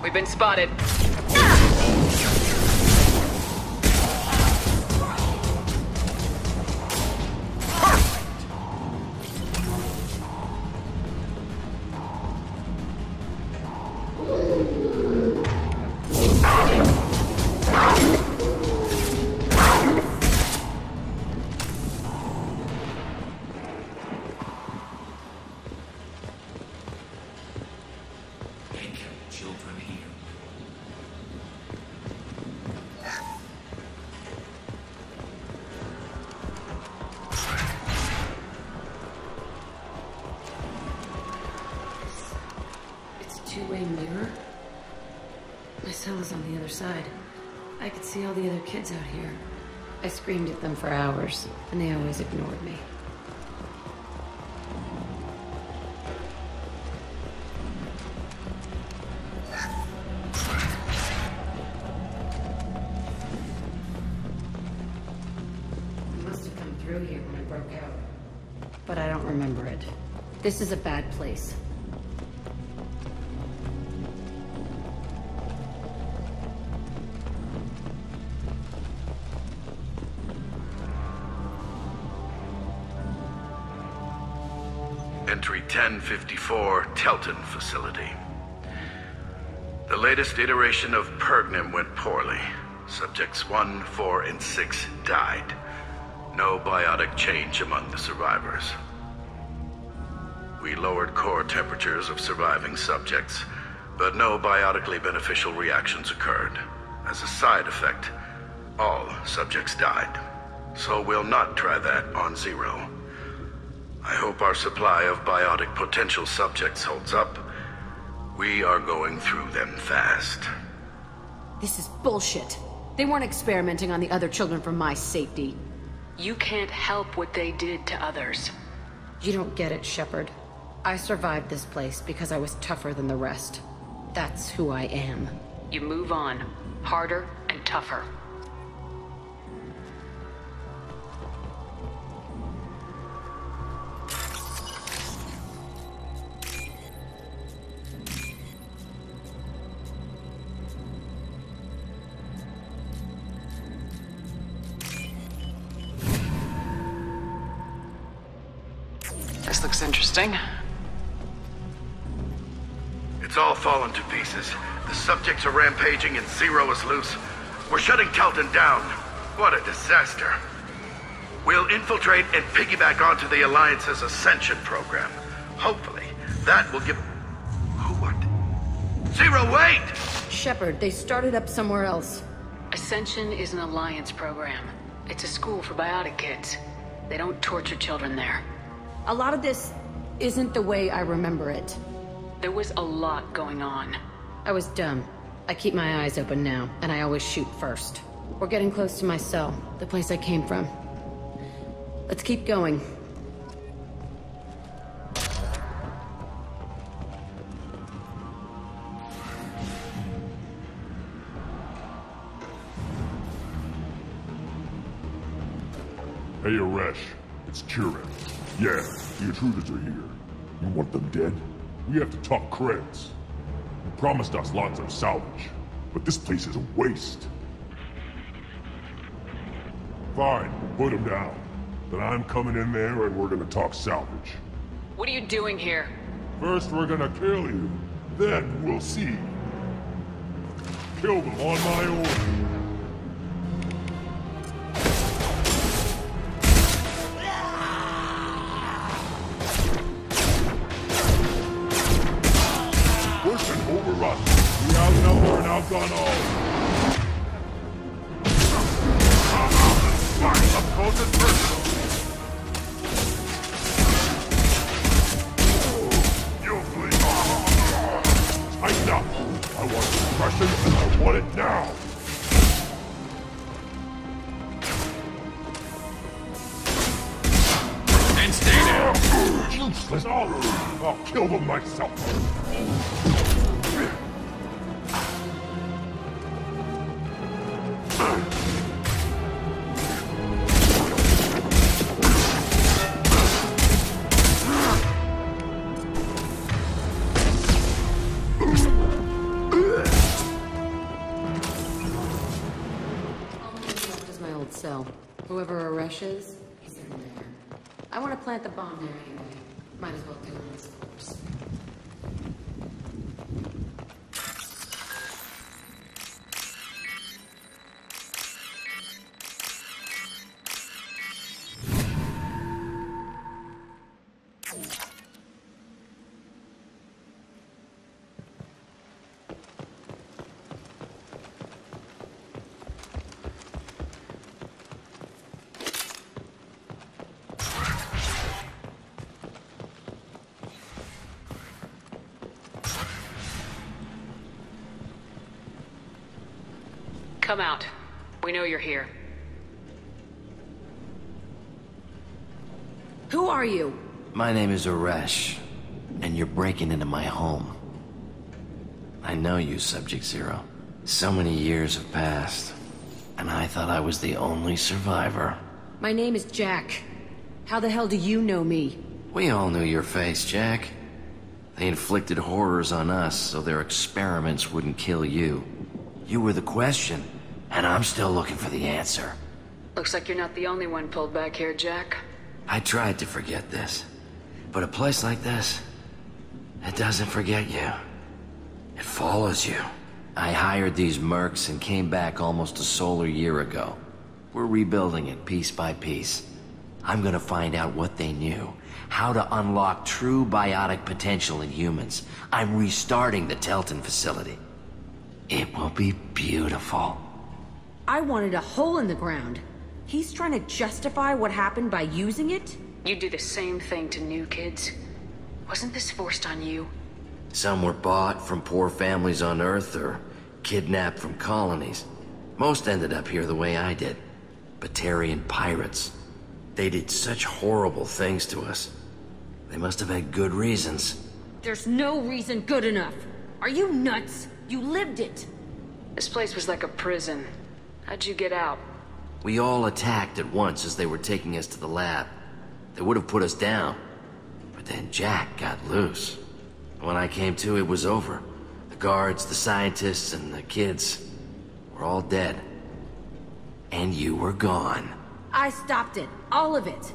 We've been spotted. Two-way mirror? My cell is on the other side. I could see all the other kids out here. I screamed at them for hours, and they always ignored me. I must have come through here when I broke out. But I don't remember it. This is a bad place. Entry 1054, Telton facility. The latest iteration of Pergnim went poorly. Subjects 1, 4, and 6 died. No biotic change among the survivors. We lowered core temperatures of surviving subjects, but no biotically beneficial reactions occurred. As a side effect, all subjects died. So we'll not try that on Zero. I hope our supply of biotic potential subjects holds up. We are going through them fast. This is bullshit. They weren't experimenting on the other children for my safety. You can't help what they did to others. You don't get it, Shepard. I survived this place because I was tougher than the rest. That's who I am. You move on. Harder and tougher. This looks interesting. It's all fallen to pieces. The subjects are rampaging and Zero is loose. We're shutting Telton down. What a disaster. We'll infiltrate and piggyback onto the Alliance's Ascension program. Hopefully, that will give... What? Zero, wait! Shepard, they started up somewhere else. Ascension is an Alliance program. It's a school for biotic kids. They don't torture children there. A lot of this isn't the way I remember it. There was a lot going on. I was dumb. I keep my eyes open now, and I always shoot first. We're getting close to my cell, the place I came from. Let's keep going. Hey, Aresh. It's Kieran. Yeah, the intruders are here. You want them dead? We have to talk credits. You promised us lots of salvage, but this place is a waste. Fine, put them down. Then I'm coming in there and we're gonna talk salvage. What are you doing here? First we're gonna kill you, then we'll see. Kill them on my order. Overrun. We outnumber and outgun all. Up close and personal. You'll bleed. Tighten up. I want suppression and I want it now. And stay down. Useless. I'll kill them myself. Whoever Aresh is, he's in there. I want to plant the bomb there anyway. Might as well do it in this course. Come out. We know you're here. Who are you? My name is Aresh, and you're breaking into my home. I know you, Subject Zero. So many years have passed, and I thought I was the only survivor. My name is Jack. How the hell do you know me? We all knew your face, Jack. They inflicted horrors on us so their experiments wouldn't kill you. You were the question, and I'm still looking for the answer. Looks like you're not the only one pulled back here, Jack. I tried to forget this, but a place like this, it doesn't forget you. It follows you. I hired these mercs and came back almost a solar year ago. We're rebuilding it piece by piece. I'm gonna find out what they knew, how to unlock true biotic potential in humans. I'm restarting the Telton facility. It will be beautiful. I wanted a hole in the ground. He's trying to justify what happened by using it? You do the same thing to new kids. Wasn't this forced on you? Some were bought from poor families on Earth or kidnapped from colonies. Most ended up here the way I did. Batarian pirates. They did such horrible things to us. They must have had good reasons. There's no reason good enough. Are you nuts? You lived it. This place was like a prison. How'd you get out? We all attacked at once as they were taking us to the lab. They would have put us down. But then Jack got loose. When I came to, it was over. The guards, the scientists, and the kids were all dead. And you were gone. I stopped it. All of it.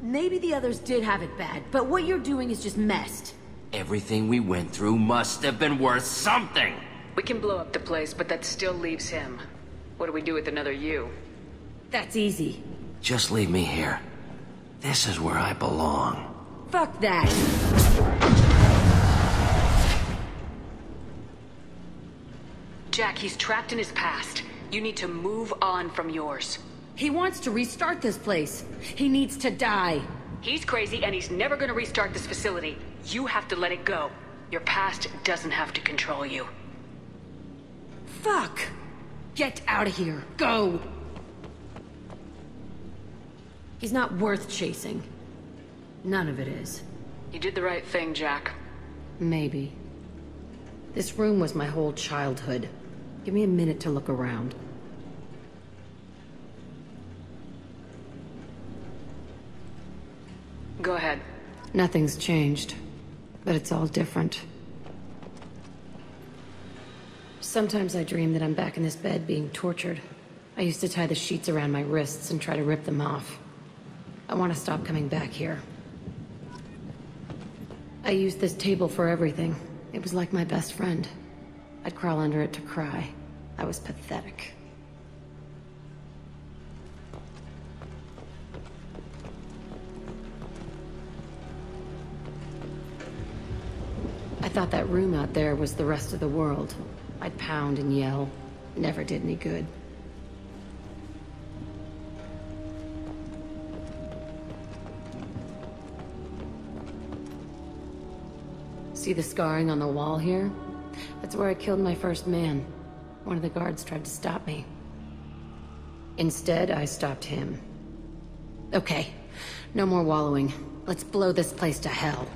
Maybe the others did have it bad, but what you're doing is just messed. Everything we went through must have been worth something! We can blow up the place, but that still leaves him. What do we do with another you? That's easy. Just leave me here. This is where I belong. Fuck that. Jack, he's trapped in his past. You need to move on from yours. He wants to restart this place. He needs to die. He's crazy and he's never gonna restart this facility. You have to let it go. Your past doesn't have to control you. Fuck. Get out of here. Go. He's not worth chasing. None of it is. You did the right thing, Jack. Maybe. This room was my whole childhood. Give me a minute to look around. Go ahead. Nothing's changed, but it's all different. Sometimes I dream that I'm back in this bed being tortured. I used to tie the sheets around my wrists and try to rip them off. I want to stop coming back here. I used this table for everything. It was like my best friend. I'd crawl under it to cry. I was pathetic. I thought that room out there was the rest of the world. I'd pound and yell. Never did any good. See the scarring on the wall here? That's where I killed my first man. One of the guards tried to stop me. Instead, I stopped him. Okay, no more wallowing. Let's blow this place to hell.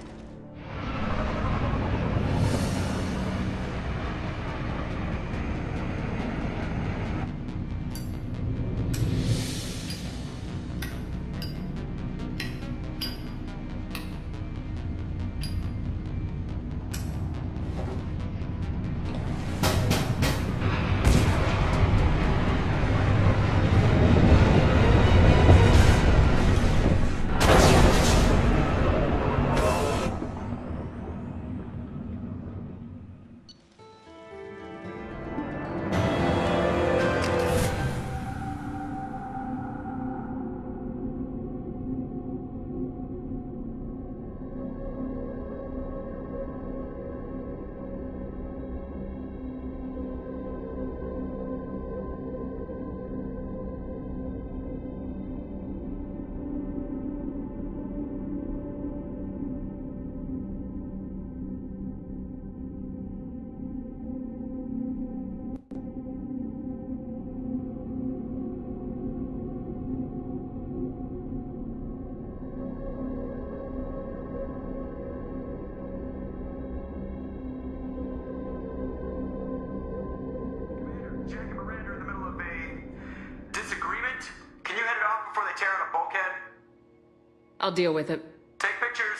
I'll deal with it. Take pictures.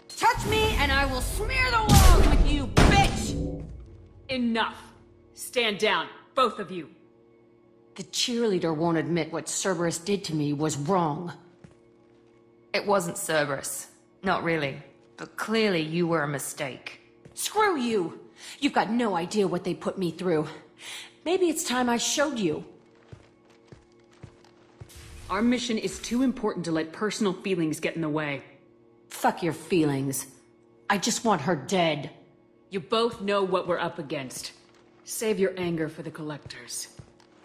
Touch me and I will smear the walls with you, bitch! Enough. Stand down, both of you. The cheerleader won't admit what Cerberus did to me was wrong. It wasn't Cerberus. Not really. But clearly you were a mistake. Screw you! You've got no idea what they put me through. Maybe it's time I showed you. Our mission is too important to let personal feelings get in the way. Fuck your feelings. I just want her dead. You both know what we're up against. Save your anger for the collectors.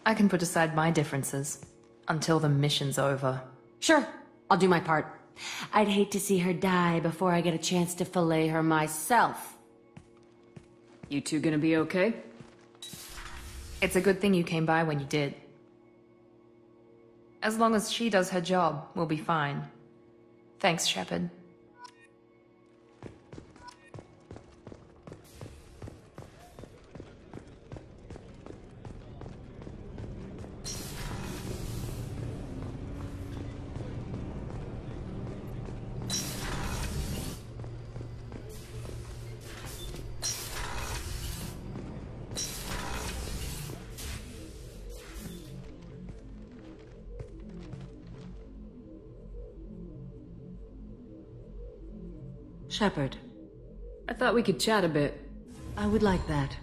I can put aside my differences. Until the mission's over. Sure, I'll do my part. I'd hate to see her die before I get a chance to fillet her myself. You two gonna be okay? It's a good thing you came by when you did. As long as she does her job, we'll be fine. Thanks, Shepard. Shepard, I thought we could chat a bit. I would like that.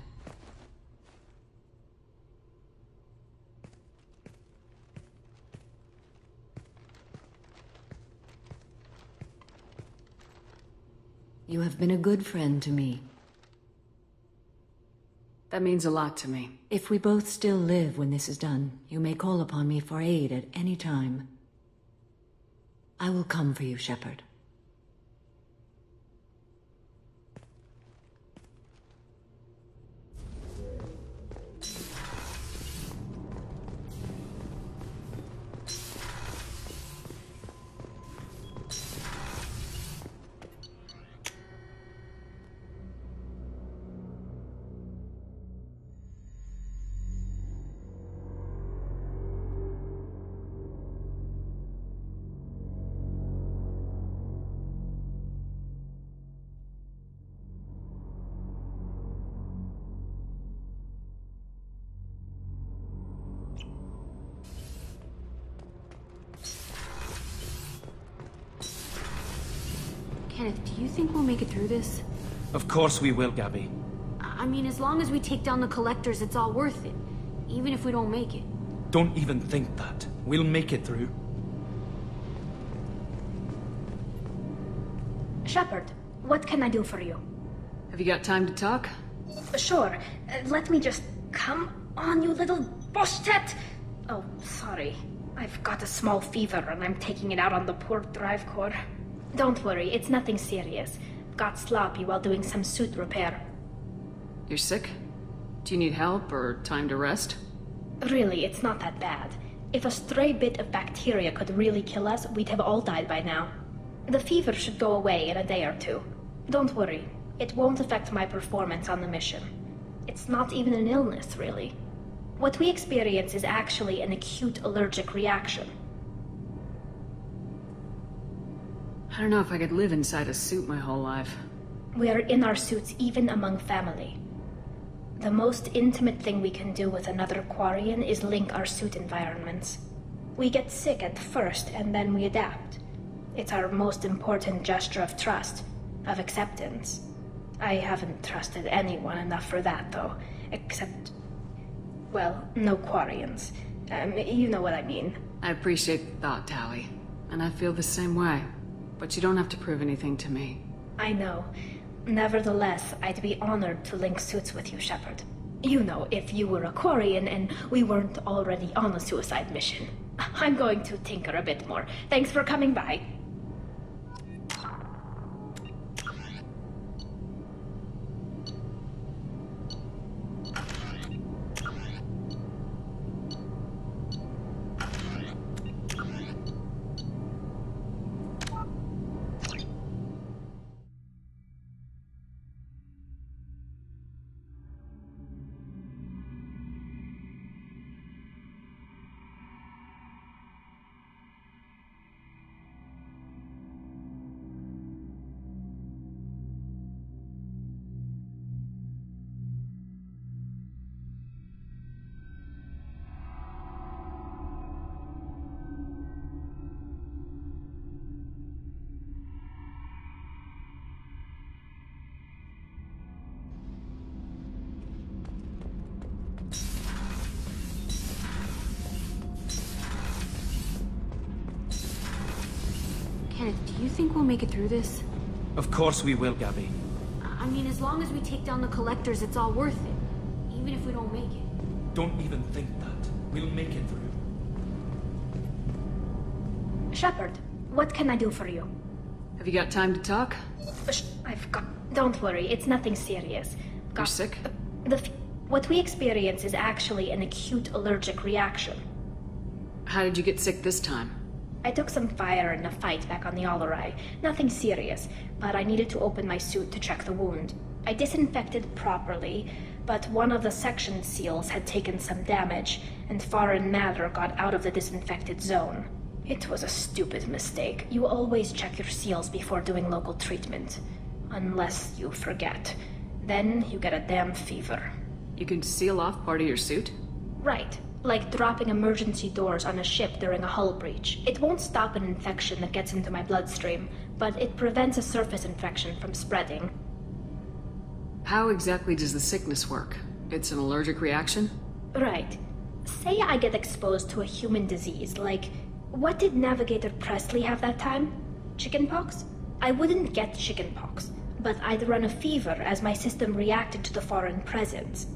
You have been a good friend to me. That means a lot to me. If we both still live when this is done, you may call upon me for aid at any time. I will come for you, Shepard. Kenneth, do you think we'll make it through this? Of course we will, Gabby. I mean, as long as we take down the collectors, it's all worth it. Even if we don't make it. Don't even think that. We'll make it through. Shepard, what can I do for you? Have you got time to talk? Sure. Let me just... Come on, you little boshtet! Oh, sorry. I've got a small fever and I'm taking it out on the poor drive core. Don't worry, it's nothing serious. Got sloppy while doing some suit repair. You're sick? Do you need help or time to rest? Really, it's not that bad. If a stray bit of bacteria could really kill us, we'd have all died by now. The fever should go away in a day or two. Don't worry, it won't affect my performance on the mission. It's not even an illness, really. What we experience is actually an acute allergic reaction. I don't know if I could live inside a suit my whole life. We are in our suits even among family. The most intimate thing we can do with another Quarian is link our suit environments. We get sick at first, and then we adapt. It's our most important gesture of trust, of acceptance. I haven't trusted anyone enough for that, though, except... well, no Quarians. You know what I mean. I appreciate the thought, Tally. And I feel the same way. But you don't have to prove anything to me. I know. Nevertheless, I'd be honored to link suits with you, Shepard. You know, if you were a Quarian and we weren't already on a suicide mission. I'm going to tinker a bit more. Thanks for coming by. Do you think we'll make it through this? Of course we will, Gabby. I mean, as long as we take down the collectors, it's all worth it. Even if we don't make it. Don't even think that. We'll make it through. Shepard, what can I do for you? Have you got time to talk? I've got... Don't worry, it's nothing serious. You're sick? What we experience is actually an acute allergic reaction. How did you get sick this time? I took some fire in a fight back on the Allerai. Nothing serious, but I needed to open my suit to check the wound. I disinfected properly, but one of the section seals had taken some damage, and foreign matter got out of the disinfected zone. It was a stupid mistake. You always check your seals before doing local treatment. Unless you forget. Then you get a damn fever. You can seal off part of your suit? Right. Like dropping emergency doors on a ship during a hull breach. It won't stop an infection that gets into my bloodstream, but it prevents a surface infection from spreading. How exactly does the sickness work? It's an allergic reaction? Right. Say I get exposed to a human disease, like... What did Navigator Presley have that time? Chickenpox? I wouldn't get chickenpox, but I'd run a fever as my system reacted to the foreign presence.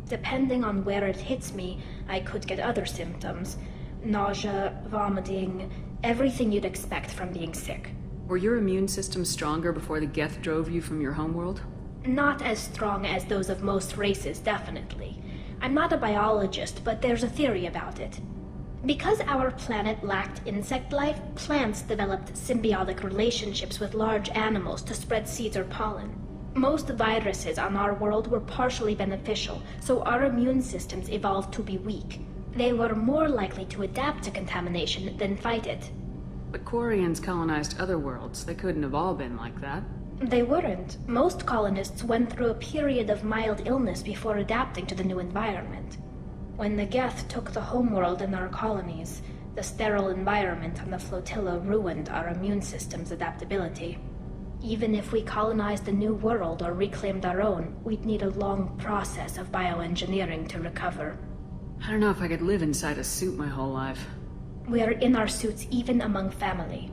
Depending on where it hits me, I could get other symptoms. Nausea, vomiting, everything you'd expect from being sick. Were your immune system stronger before the Geth drove you from your homeworld? Not as strong as those of most races, definitely. I'm not a biologist, but there's a theory about it. Because our planet lacked insect life, plants developed symbiotic relationships with large animals to spread seeds or pollen. Most viruses on our world were partially beneficial, so our immune systems evolved to be weak. They were more likely to adapt to contamination than fight it. But Quarians colonized other worlds. They couldn't have all been like that. They weren't. Most colonists went through a period of mild illness before adapting to the new environment. When the Geth took the homeworld in our colonies, the sterile environment on the flotilla ruined our immune system's adaptability. Even if we colonized a new world or reclaimed our own, we'd need a long process of bioengineering to recover. I don't know if I could live inside a suit my whole life. We are in our suits even among family.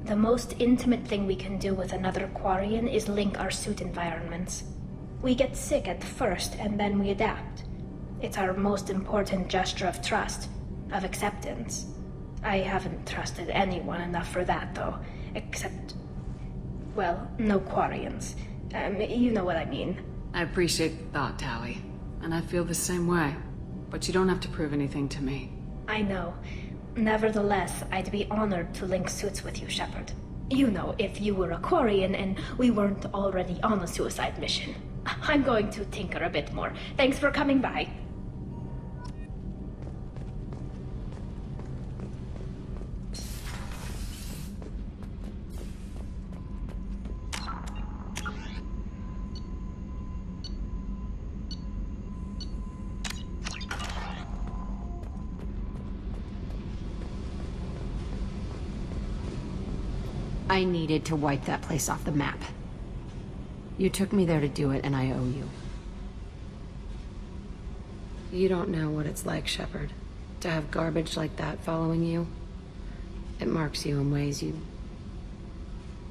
The most intimate thing we can do with another Quarian is link our suit environments. We get sick at first, and then we adapt. It's our most important gesture of trust, of acceptance. I haven't trusted anyone enough for that, though, except... well, no Quarians. You know what I mean. I appreciate the thought, Tally. And I feel the same way. But you don't have to prove anything to me. I know. Nevertheless, I'd be honored to link suits with you, Shepard. You know, if you were a Quarian and we weren't already on a suicide mission. I'm going to tinker a bit more. Thanks for coming by. I needed to wipe that place off the map. You took me there to do it, and I owe you. You don't know what it's like, Shepard. To have garbage like that following you. It marks you in ways you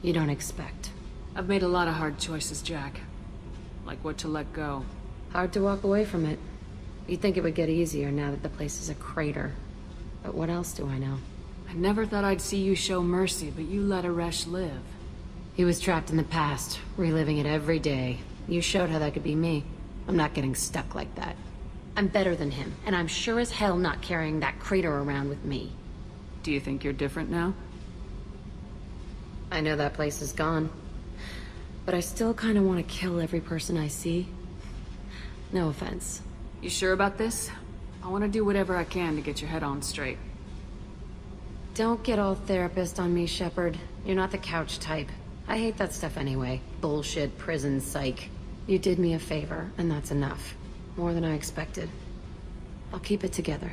don't expect. I've made a lot of hard choices, Jack. Like what to let go. Hard to walk away from it. You'd think it would get easier now that the place is a crater. But what else do I know? I never thought I'd see you show mercy, but you let Aresh live. He was trapped in the past, reliving it every day. You showed how that could be me. I'm not getting stuck like that. I'm better than him, and I'm sure as hell not carrying that crater around with me. Do you think you're different now? I know that place is gone. But I still kind of want to kill every person I see. No offense. You sure about this? I want to do whatever I can to get your head on straight. Don't get all therapist on me, Shepard. You're not the couch type. I hate that stuff anyway. Bullshit, prison, psych. You did me a favor, and that's enough. More than I expected. I'll keep it together.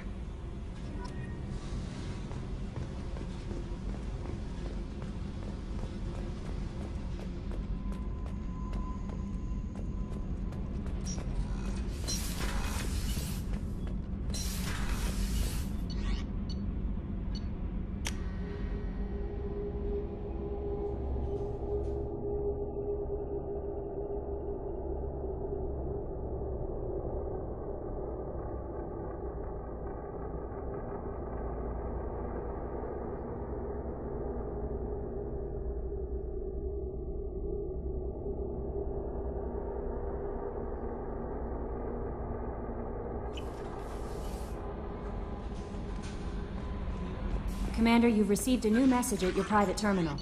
Commander, you've received a new message at your private terminal.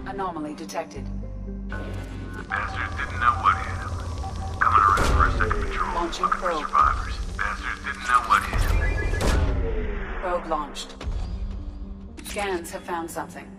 Anomaly detected. Bastards didn't know what hit him. Coming around for a second patrol. Launching Looking for probe. survivors. Bastards didn't know what hit him. Probe launched. Scans have found something.